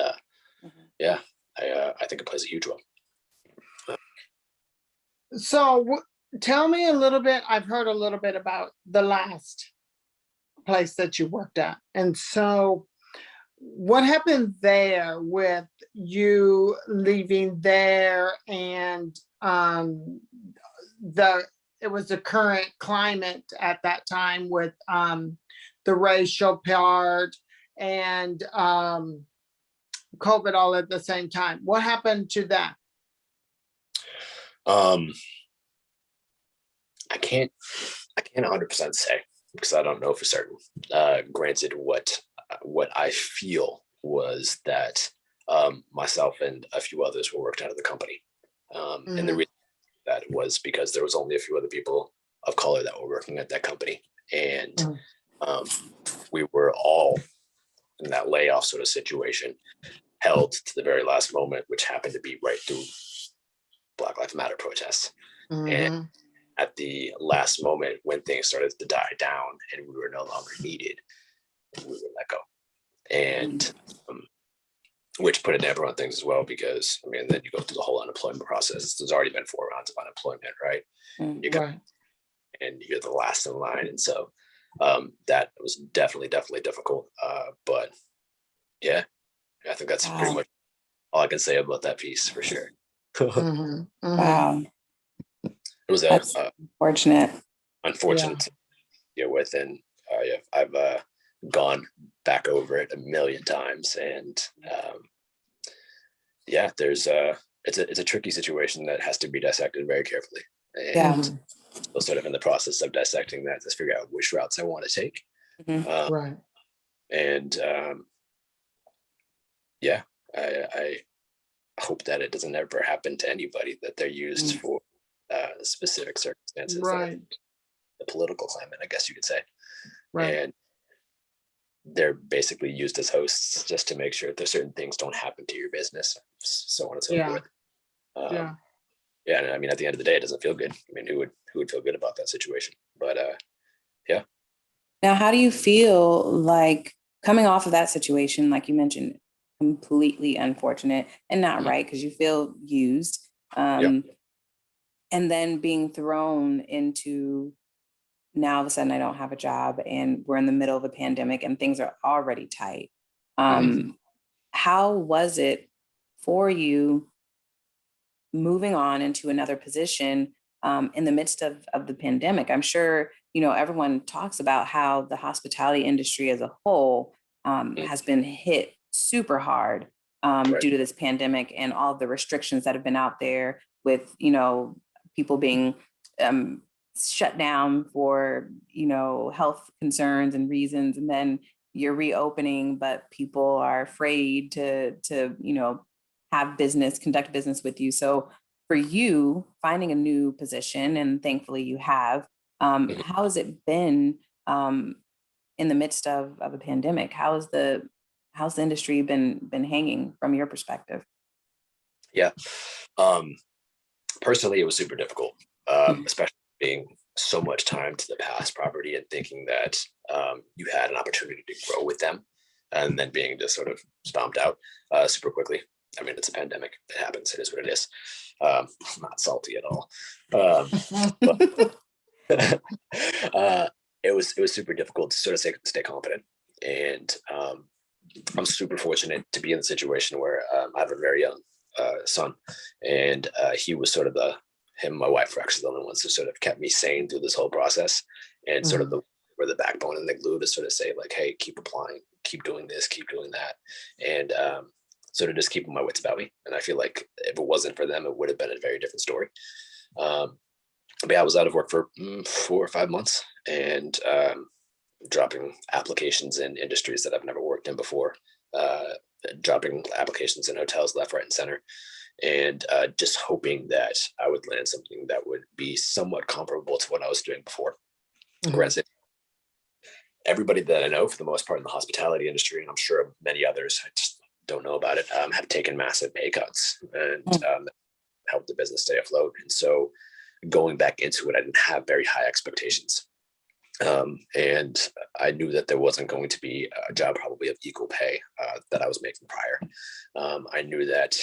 yeah, I think it plays a huge role. So tell me a little bit. I've heard a little bit about the last place that you worked at. And so what happened there with you leaving there, and it was the current climate at that time with the racial part and COVID all at the same time. What happened to that? I can't 100% say because I don't know for certain. Granted, what I feel was that myself and a few others were worked out of the company, and the reason that was because there was only a few other people of color that were working at that company, and we were all in that layoff sort of situation, held to the very last moment, which happened to be right through Black Lives Matter protests. And at the last moment, when things started to die down and we were no longer needed, we were let go. and which put a damper on things as well, because I mean, then you go through the whole unemployment process. There's already been 4 rounds of unemployment, right? You got, Right. and you're the last in line, and so that was definitely difficult. But yeah, I think that's pretty Wow. much all I can say about that piece for sure. Mhm, mhm. Wow. It was That's unfortunate. unfortunate to deal with, and yeah, I've gone back over it a million times, and yeah, there's it's a tricky situation that has to be dissected very carefully, Yeah. and still sort of in the process of dissecting that to figure out which routes I want to take. Mhm. Right. And yeah, I hope that it doesn't ever happen to anybody, that they're used for specific circumstances, that are Right. the political climate, I guess you could say. Right. And they're basically used as hosts just to make sure that certain things don't happen to your business, so on and so Yeah. forth. Yeah. Yeah, and I mean, at the end of the day, it doesn't feel good. I mean, who would feel good about that situation? But yeah. Now, how do you feel like coming off of that situation, like you mentioned, completely unfortunate and not right because you feel used, Yep. and then being thrown into now all of a sudden I don't have a job and we're in the middle of a pandemic and things are already tight. How was it for you moving on into another position in the midst of the pandemic? I'm sure, everyone talks about how the hospitality industry as a whole has been hit super hard Right. due to this pandemic and all of the restrictions that have been out there with, people being shut down for, health concerns and reasons. And then you're reopening, but people are afraid to, conduct business with you. So for you, finding a new position, and thankfully you have, how has it been in the midst of a pandemic? How's the industry been hanging from your perspective? Yeah. Personally, it was super difficult, especially being so much time to the past property and thinking that you had an opportunity to grow with them, and then being just sort of stomped out super quickly. I mean, it's a pandemic. It happens. It is what it is. I'm not salty at all. But it was super difficult to sort of stay confident. And I'm super fortunate to be in the situation where I have a very young son, and he was sort of him and my wife were actually the only ones who sort of kept me sane through this whole process, and sort of were the backbone and the glue to sort of say like, hey, keep applying, keep doing this, keep doing that, and sort of just keeping my wits about me. And I feel like if it wasn't for them, it would have been a very different story. But yeah, I was out of work for 4 or 5 months, and dropping applications in industries that I've never worked in before, dropping applications in hotels left, right, and center, and just hoping that I would land something that would be somewhat comparable to what I was doing before. Granted, everybody that I know, for the most part, in the hospitality industry, and I'm sure many others, I just don't know about it, have taken massive pay cuts and helped the business stay afloat. And so going back into it, I didn't have very high expectations. And I knew that there wasn't going to be a job probably of equal pay that I was making prior. I knew that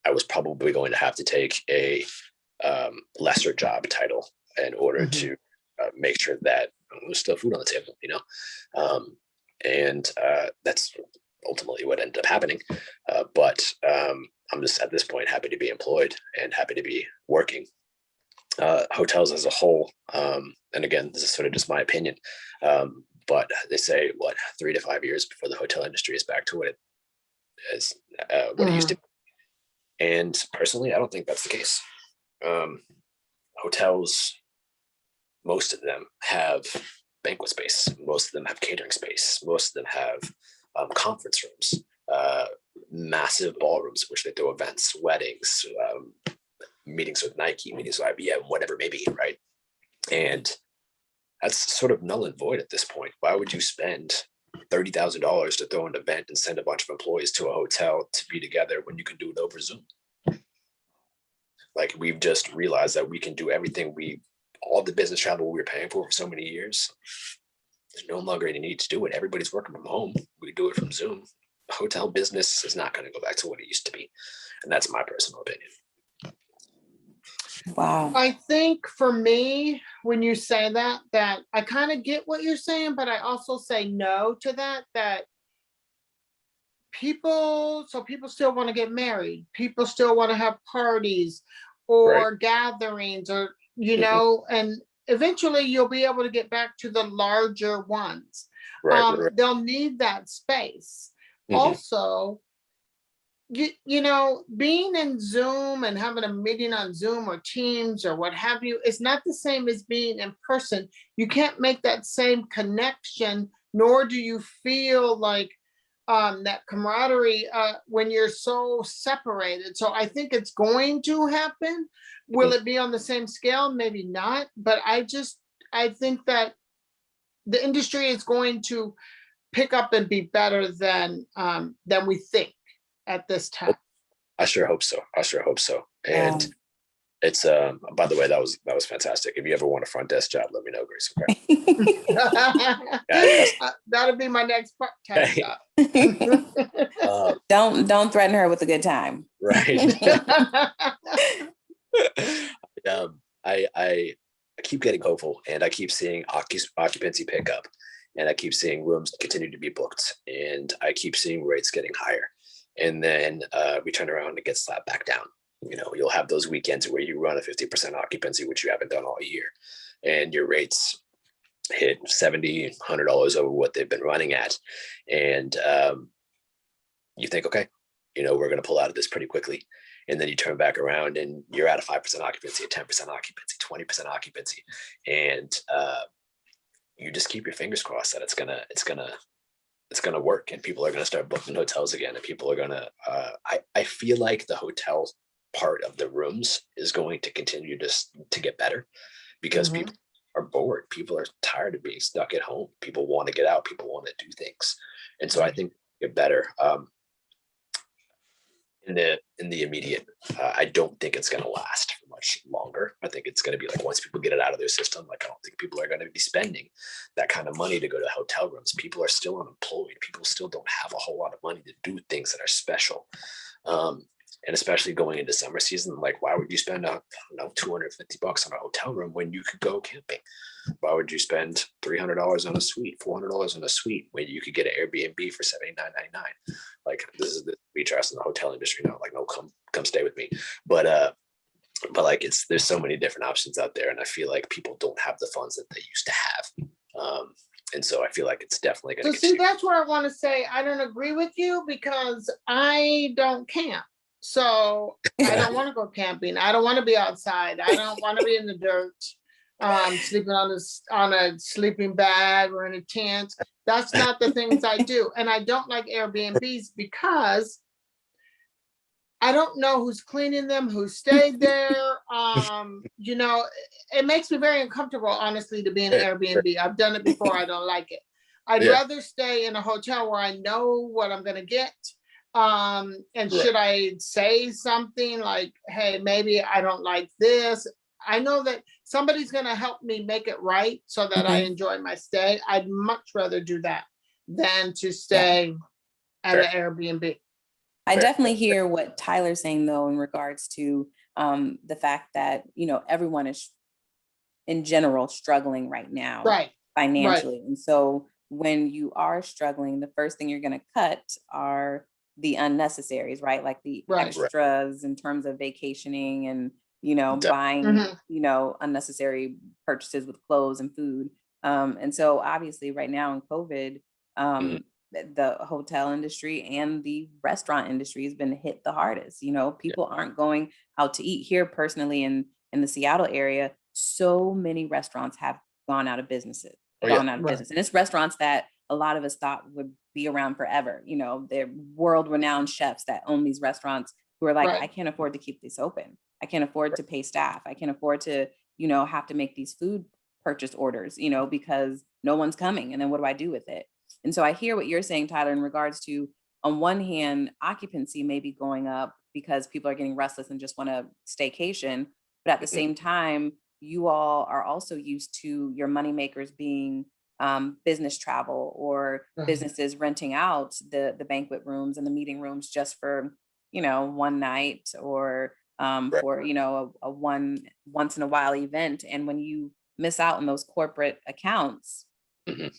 I was probably going to have to take a lesser job title in order to make sure that there's still food on the table, and that's ultimately what ended up happening. But I'm just at this point happy to be employed and happy to be working. Hotels as a whole, and again, this is sort of just my opinion, but they say 3 to 5 years before the hotel industry is back to what it is, what it used to be. And personally, I don't think that's the case. Hotels, most of them have banquet space. Most of them have catering space. Most of them have conference rooms, massive ballrooms, which they throw events, weddings, meetings with Nike, meetings with IBM, whatever it may be, right? And that's sort of null and void at this point. Why would you spend $30,000 to throw an event and send a bunch of employees to a hotel to be together when you can do it over Zoom? Like, we've just realized that we can do everything all the business travel we were paying for so many years there's no longer any need to do it. Everybody's working from home. We do it from Zoom. Hotel business is not going to go back to what it used to be. And that's my personal opinion. Wow. I think for me, when you say that I kind of get what you're saying, but I also say no to that people still want to get married. People still want to have parties or gatherings or, and eventually you'll be able to get back to the larger ones. Right. They'll need that space. Also, being in Zoom and having a meeting on Zoom or Teams or what have you, it's not the same as being in person. You can't make that same connection, nor do you feel like that camaraderie when you're so separated. So I think it's going to happen. Will it be on the same scale? Maybe not. But I think that the industry is going to pick up and be better than we think at this time. I sure hope so. And it's by the way, that was fantastic. If you ever want a front desk job, let me know, Grace. Okay. That'll be my next part-time job. Don't threaten her with a good time. Right. I keep getting hopeful, and I keep seeing occupancy pick up, and I keep seeing rooms continue to be booked, and I keep seeing rates getting higher. And then we turn around and it gets slapped back down. You'll have those weekends where you run a 50% occupancy, which you haven't done all year, and your rates hit $70, $100 over what they've been running at. And you think, okay, we're going to pull out of this pretty quickly. And then you turn back around and you're at a 5% occupancy, a 10% occupancy, 20% occupancy. And you just keep your fingers crossed that it's gonna work, and people are gonna start booking hotels again, and people are gonna. I feel like the hotel part of the rooms is going to continue to get better, because people are bored. People are tired of being stuck at home. People want to get out. People want to do things, and so I think get better. In the immediate, I don't think it's going to last for much longer. I think it's going to be like, once people get it out of their system, like, I don't think people are going to be spending that kind of money to go to hotel rooms. People are still unemployed. People still don't have a whole lot of money to do things that are special. And especially going into summer season, like, why would you spend $250 on a hotel room when you could go camping? Why would you spend $300 on a suite, $400 on a suite, when you could get an Airbnb for $79.99? Like, this is the beach house in the hotel industry now. Like, no, come stay with me. But like, there's so many different options out there, and I feel like people don't have the funds that they used to have. And so I feel like it's definitely going to. So see, that's where I want to say I don't agree with you, because I don't camp. So I don't want to go camping. I don't want to be outside. I don't want to be in the dirt, sleeping on a sleeping bag or in a tent. That's not the things I do. And I don't like Airbnbs because I don't know who's cleaning them, who stayed there. It makes me very uncomfortable, honestly, to be in an Airbnb. I've done it before. I don't like it. I'd rather stay in a hotel where I know what I'm going to get. Should I say something like, hey, maybe I don't like this, I know that somebody's going to help me make it right so that I enjoy my stay. I'd much rather do that than to stay at an Airbnb. I definitely hear what Tyler's saying, though, in regards to the fact that, everyone is in general struggling right now, financially. And so when you are struggling, the first thing you're going to cut are the unnecessaries, right? Like the extras in terms of vacationing and, buying, unnecessary purchases with clothes and food. And so obviously right now in COVID, the hotel industry and the restaurant industry has been hit the hardest. People aren't going out to eat. Here personally in the Seattle area, so many restaurants have gone out of business. And it's restaurants that a lot of us thought would be around forever. They're world-renowned chefs that own these restaurants who are like, I can't afford to keep this open. I can't afford to pay staff. I can't afford to, have to make these food purchase orders, because no one's coming. And then what do I do with it? And so I hear what you're saying, Tyler, in regards to, on one hand, occupancy may be going up because people are getting restless and just want to staycation. But at the same time, you all are also used to your moneymakers being business travel or businesses renting out the banquet rooms and the meeting rooms just for, one night or for, a once in a while event. And when you miss out on those corporate accounts, Mhm.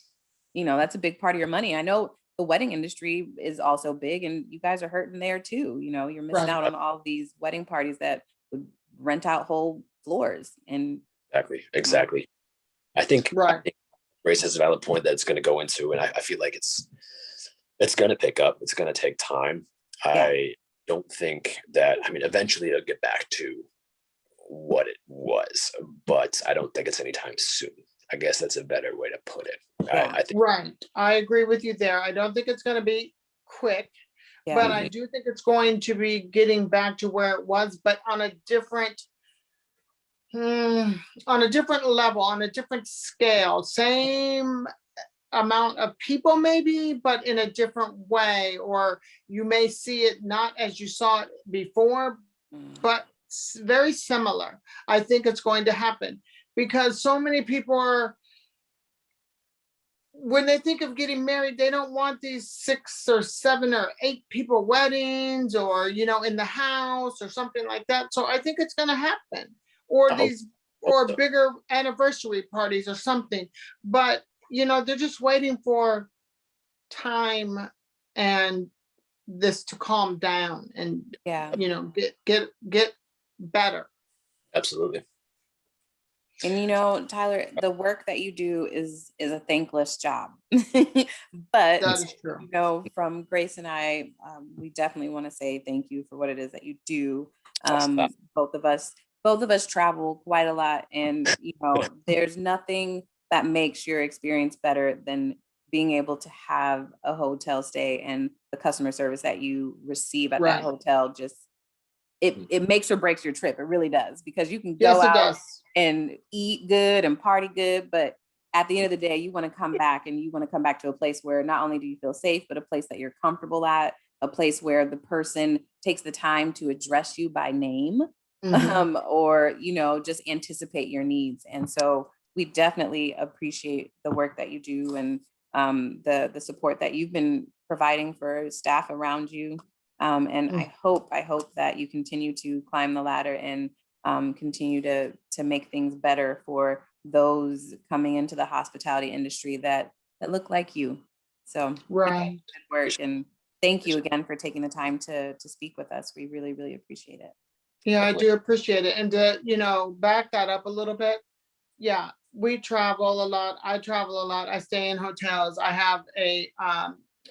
That's a big part of your money. I know the wedding industry is also big and you guys are hurting there too. You're missing Right. out on all of these wedding parties that would rent out whole floors and Exactly. I think Right. Grace has a valid point that it's going to go into, and I feel like it's going to pick up. It's going to take time. Yeah. I don't think that. I mean, eventually it'll get back to what it was, but I don't think it's anytime soon. I guess that's a better way to put it. Yeah. I think Right. I agree with you there. I don't think it's going to be quick, but Yeah. I do think it's going to be getting back to where it was, but on a different level, on a different scale. Same amount of people maybe, but in a different way, or you may see it not as you saw it before, but very similar. I think it's going to happen because so many people are, when they think of getting married, they don't want these 6 or 7 or 8 people weddings or, in the house or something like that. So I think it's going to happen, or I hope these, or so. bigger anniversary parties or something. But, they're just waiting for time and this to calm down and, Yeah. get better. Absolutely. And Tyler, the work that you do is a thankless job. But That is true. from Grace and I, we definitely want to say thank you for what it is that you do. Awesome. Both of us travel quite a lot, and there's nothing that makes your experience better than being able to have a hotel stay and the customer service that you receive at that Right. hotel. Just it makes or breaks your trip. It really does, because you can go Yes, it out does. and eat good and party good, but at the end of the day, you want to come back, and you want to come back to a place where not only do you feel safe, but a place that you're comfortable at, a place where the person takes the time to address you by name, or just anticipate your needs. And so we definitely appreciate the work that you do, and the support that you've been providing for staff around you. And I hope that you continue to climb the ladder and continue to make things better for those coming into the hospitality industry that look like you. So Right. good work, and thank you again for taking the time to speak with us. We really, really appreciate it. Yeah, I Definitely. do appreciate it. And to, back that up a little bit. Yeah, we travel a lot. I travel a lot. I stay in hotels. I have a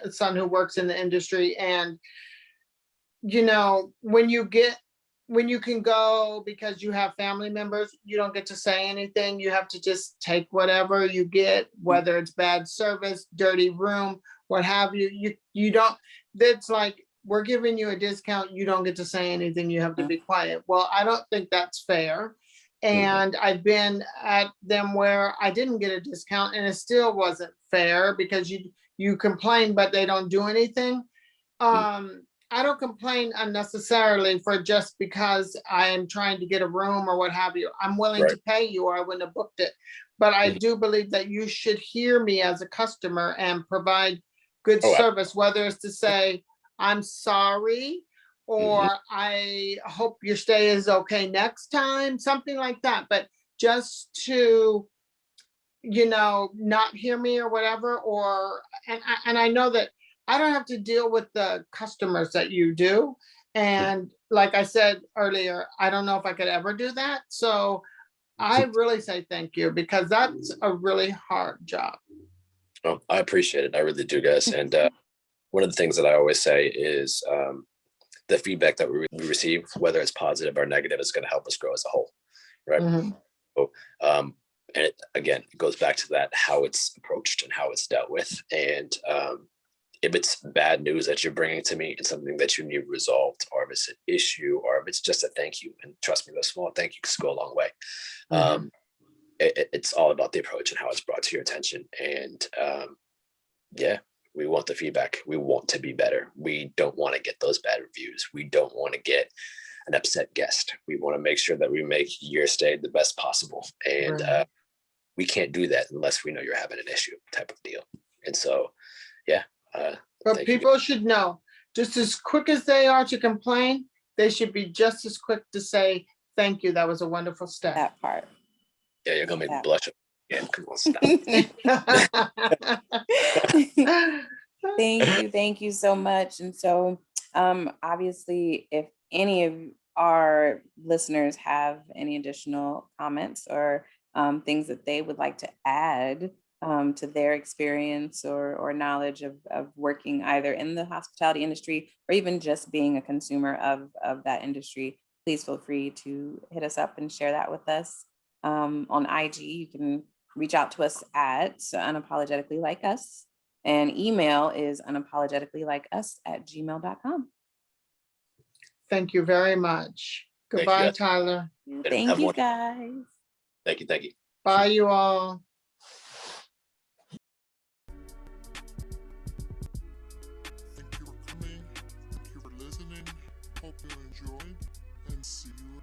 son who works in the industry. And, when you can go because you have family members, you don't get to say anything. You have to just take whatever you get, whether it's bad service, dirty room, what have you. You don't, that's like, we're giving you a discount. You don't get to say anything. You have to be quiet. Well, I don't think that's fair. And I've been at them where I didn't get a discount and it still wasn't fair because you complain, but they don't do anything. I don't complain unnecessarily for just because I am trying to get a room or what have you. I'm willing Right. to pay you or I wouldn't have booked it. But I do believe that you should hear me as a customer and provide good Oh, service, whether it's to say, I'm sorry, Mhm. or I hope your stay is okay next time, something like that. But just to, not hear me or whatever, and I know that I don't have to deal with the customers that you do. And like I said earlier, I don't know if I could ever do that. So I really say thank you because that's a really hard job. Oh, I appreciate it. I really do, guys. And one of the things that I always say is the feedback that we receive, whether it's positive or negative, is going to help us grow as a whole, right? Mhm. So, and again, it goes back to that, how it's approached and how it's dealt with. And if it's bad news that you're bringing to me, it's something that you need resolved, or if it's an issue, or if it's just a thank you. And trust me, those small thank yous go a long way. It's all about the approach and how it's brought to your attention. And yeah, we want the feedback. We want to be better. We don't want to get those bad reviews. We don't want to get an upset guest. We want to make sure that we make your stay the best possible. And we can't do that unless we know you're having an issue type of deal. And so, yeah. But people should know, just as quick as they are to complain, they should be just as quick to say, thank you, that was a wonderful step. That part. Yeah, you're gonna make me blush. Yeah, come on, stop. Thank you so much. And so obviously, if any of our listeners have any additional comments or things that they would like to add to their experience or knowledge of working either in the hospitality industry or even just being a consumer of that industry, please feel free to hit us up and share that with us. On IG, you can reach out to us at unapologeticallylikeus, and email is unapologeticallylikeus@gmail.com. Thank you very much. Goodbye, Tyler. Thank you, guys. Thank you. Bye, you all. Thank you for coming. Thank you for listening. Hope you enjoyed, and see you